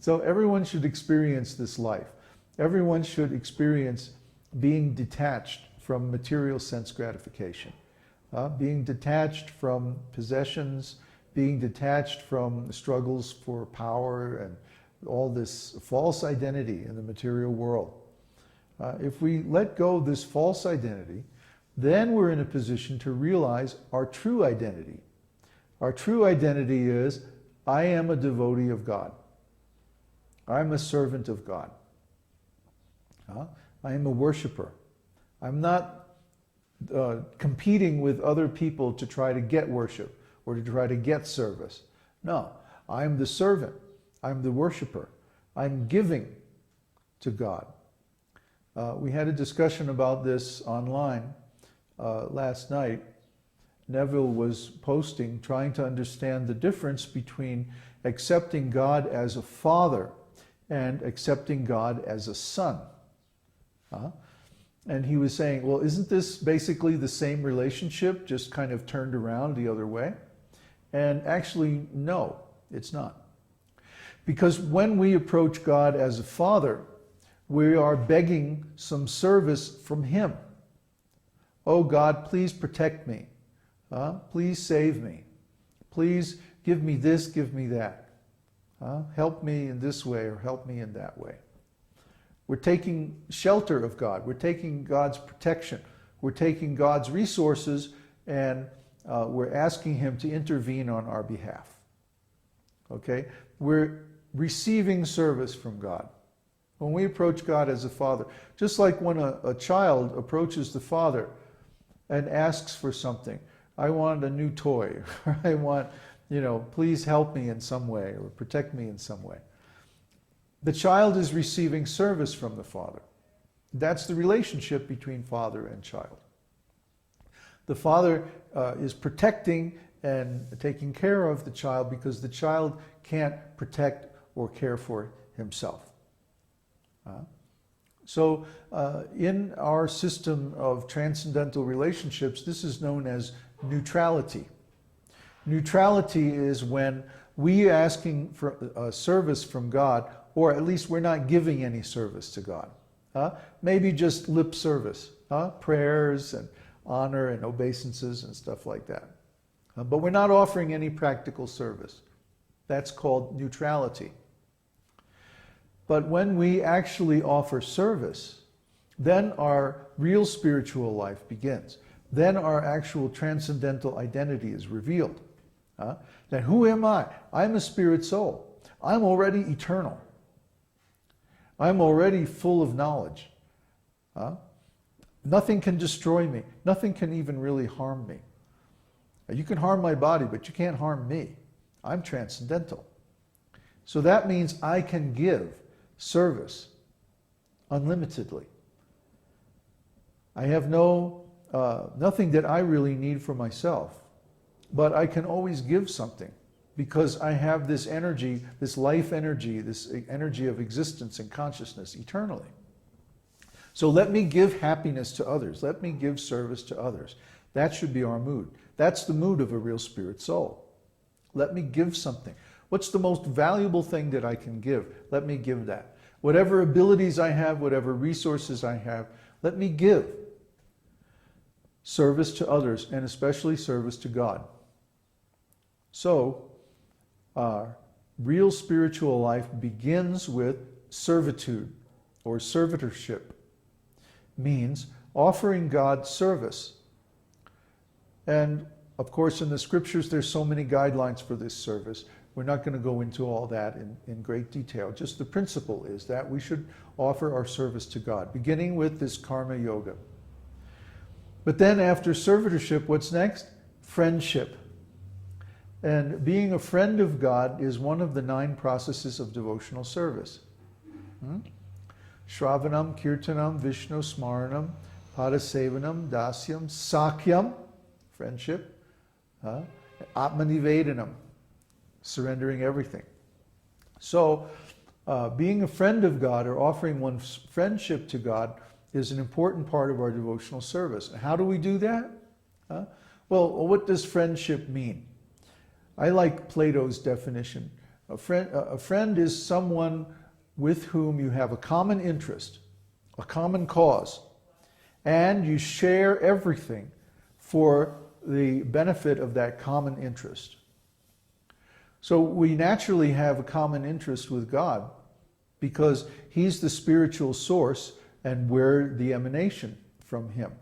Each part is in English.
So everyone should experience this life. Everyone should experience being detached from material sense gratification, being detached from possessions, being detached from the struggles for power and all this false identity in the material world. If we let go of this false identity, then we're in a position to realize our true identity. Our true identity is, I am a devotee of God. I'm a servant of God. I am a worshiper. I'm not competing with other people to try to get worship or to try to get service. No, I'm the servant. I'm the worshiper. I'm giving to God. We had a discussion about this online last night. Neville was posting, trying to understand the difference between accepting God as a father and accepting God as a son. And he was saying, well, isn't this basically the same relationship, just kind of turned around the other way? And actually, no, it's not. Because when we approach God as a father, we are begging some service from him. Oh God, please protect me. Please save me. Please give me this, give me that. Help me in this way or help me in that way. We're taking shelter of God. We're taking God's protection. We're taking God's resources, and we're asking him to intervene on our behalf. Okay? We're receiving service from God. When we approach God as a father, just like when a child approaches the father and asks for something, I want a new toy, or I want, please help me in some way, or protect me in some way. The child is receiving service from the father. That's the relationship between father and child. The father is protecting and taking care of the child because the child can't protect or care for himself. So in our system of transcendental relationships, this is known as neutrality. Neutrality is when we are asking for service from God, or at least we're not giving any service to God. Maybe just lip service, prayers and honor and obeisances and stuff like that. But we're not offering any practical service. That's called neutrality. But when we actually offer service, then our real spiritual life begins. Then our actual transcendental identity is revealed. Then who am I? I'm a spirit soul. I'm already eternal. I'm already full of knowledge. Nothing can destroy me. Nothing can even really harm me. You can harm my body, but you can't harm me. I'm transcendental. So that means I can give service unlimitedly. I have nothing that I really need for myself, but I can always give something because I have this energy, this life energy, this energy of existence and consciousness eternally. So let me give happiness to others. Let me give service to others. That should be our mood. That's the mood of a real spirit soul. Let me give something. What's the most valuable thing that I can give? Let me give that. Whatever abilities I have, whatever resources I have, let me give service to others, and especially service to God. So, real spiritual life begins with servitude or servitorship. Means offering God service. And of course, in the scriptures, there's so many guidelines for this service. We're not going to go into all that in great detail. Just the principle is that we should offer our service to God, beginning with this karma yoga. But then after servitorship, what's next? Friendship. And being a friend of God is one of the 9 processes of devotional service. Shravanam, Kirtanam, Vishnu Smaranam, Padasevanam, Dasyam, Sakyam, friendship, Atmanivedanam, surrendering everything. So being a friend of God or offering one's friendship to God is an important part of our devotional service. How do we do that? Well, what does friendship mean? I like Plato's definition. A friend is someone with whom you have a common interest, a common cause, and you share everything for the benefit of that common interest. So we naturally have a common interest with God because He's the spiritual source and we're the emanation from Him.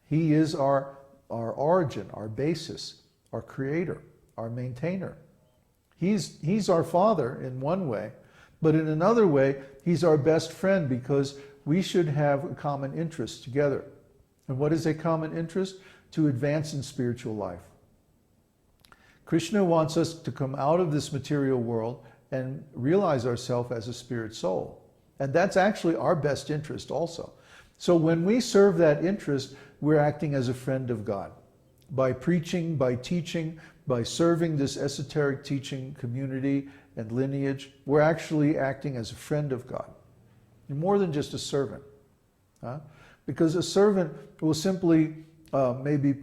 He is our origin, our basis, our creator, our maintainer. He's our Father in one way, but in another way, He's our best friend because we should have a common interest together. And what is a common interest? To advance in spiritual life. Krishna wants us to come out of this material world and realize ourselves as a spirit soul. And that's actually our best interest also. So when we serve that interest, we're acting as a friend of God. By preaching, by teaching, by serving this esoteric teaching community and lineage, we're actually acting as a friend of God. You're more than just a servant. Because a servant will simply maybe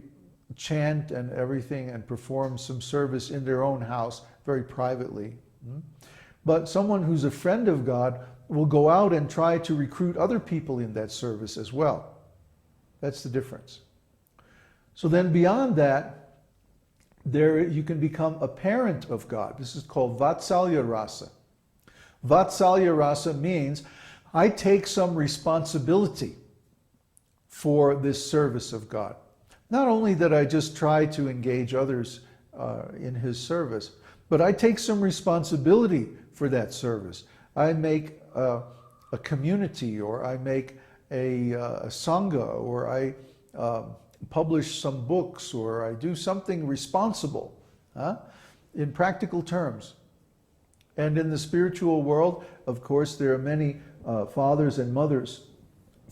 chant and everything and perform some service in their own house very privately. But someone who's a friend of God will go out and try to recruit other people in that service as well. That's the difference. So then beyond that, there you can become a parent of God. This is called Vatsalya Rasa. Vatsalya Rasa means I take some responsibility for this service of God. Not only that I just try to engage others in His service, but I take some responsibility for that service. I make a community, or I make a sangha, or I publish some books, or I do something responsible in practical terms. And in the spiritual world, of course, there are many fathers and mothers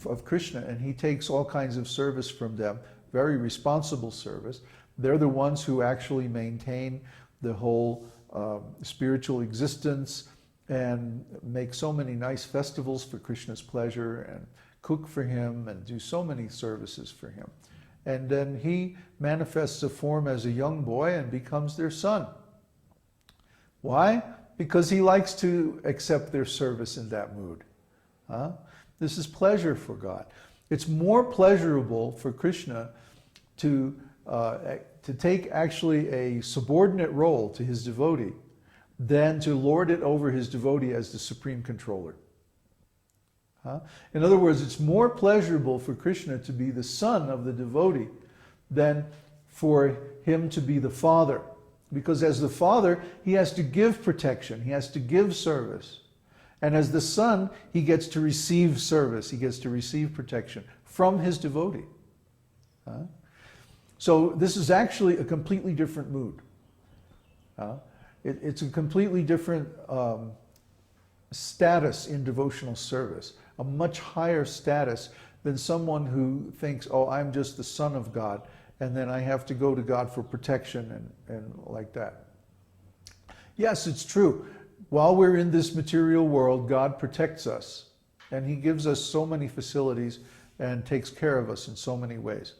of Krishna, and He takes all kinds of service from them, very responsible service. They're the ones who actually maintain the whole spiritual existence and make so many nice festivals for Krishna's pleasure and cook for Him and do so many services for Him. And then He manifests a form as a young boy and becomes their son. Why? Because He likes to accept their service in that mood. This is pleasure for God. It's more pleasurable for Krishna to take actually a subordinate role to His devotee than to lord it over His devotee as the supreme controller. In other words, it's more pleasurable for Krishna to be the son of the devotee than for him to be the father. Because as the father, he has to give protection, he has to give service. And as the son, he gets to receive service, he gets to receive protection from his devotee. So this is actually a completely different mood. It's a completely different status in devotional service, a much higher status than someone who thinks, oh, I'm just the son of God, and then I have to go to God for protection and like that. Yes, it's true. While we're in this material world, God protects us, and He gives us so many facilities and takes care of us in so many ways.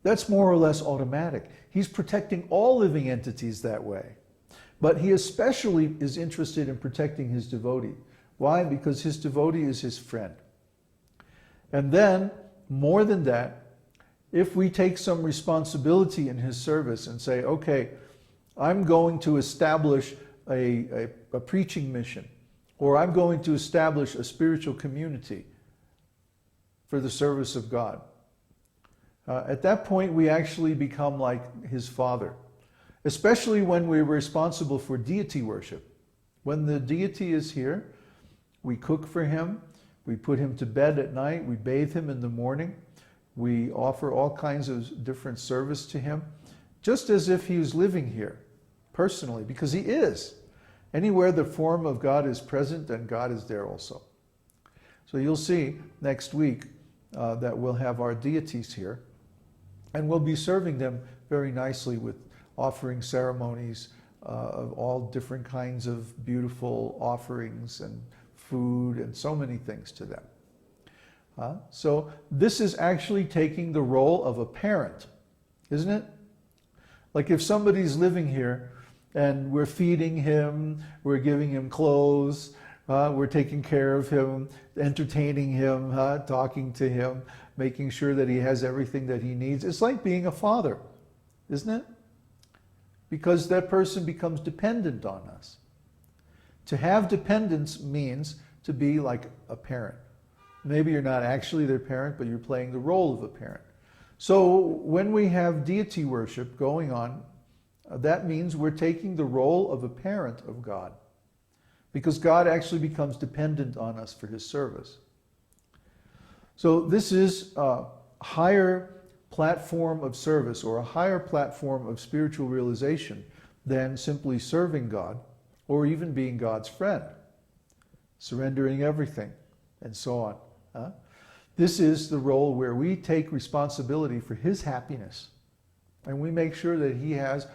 That's more or less automatic. He's protecting all living entities that way. But He especially is interested in protecting His devotee. Why? Because His devotee is His friend. And then, more than that, if we take some responsibility in His service and say, okay, I'm going to establish a preaching mission, or I'm going to establish a spiritual community for the service of God. At that point, we actually become like His Father, especially when we're responsible for deity worship. When the deity is here, we cook for Him, we put Him to bed at night, we bathe Him in the morning, we offer all kinds of different service to Him, just as if He was living here, personally, because He is. Anywhere the form of God is present, then God is there also. So you'll see next week that we'll have our deities here, and we'll be serving them very nicely with offering ceremonies of all different kinds of beautiful offerings and food and so many things to them. So this is actually taking the role of a parent, isn't it? Like if somebody's living here and we're feeding him, we're giving him clothes, we're taking care of him, entertaining him, talking to him, making sure that he has everything that he needs. It's like being a father, isn't it? Because that person becomes dependent on us. To have dependence means to be like a parent. Maybe you're not actually their parent, but you're playing the role of a parent. So when we have deity worship going on, that means we're taking the role of a parent of God, because God actually becomes dependent on us for his service. So this is a higher platform of service, or a higher platform of spiritual realization, than simply serving God or even being God's friend, surrendering everything and so on. This is the role where we take responsibility for his happiness, and we make sure that he has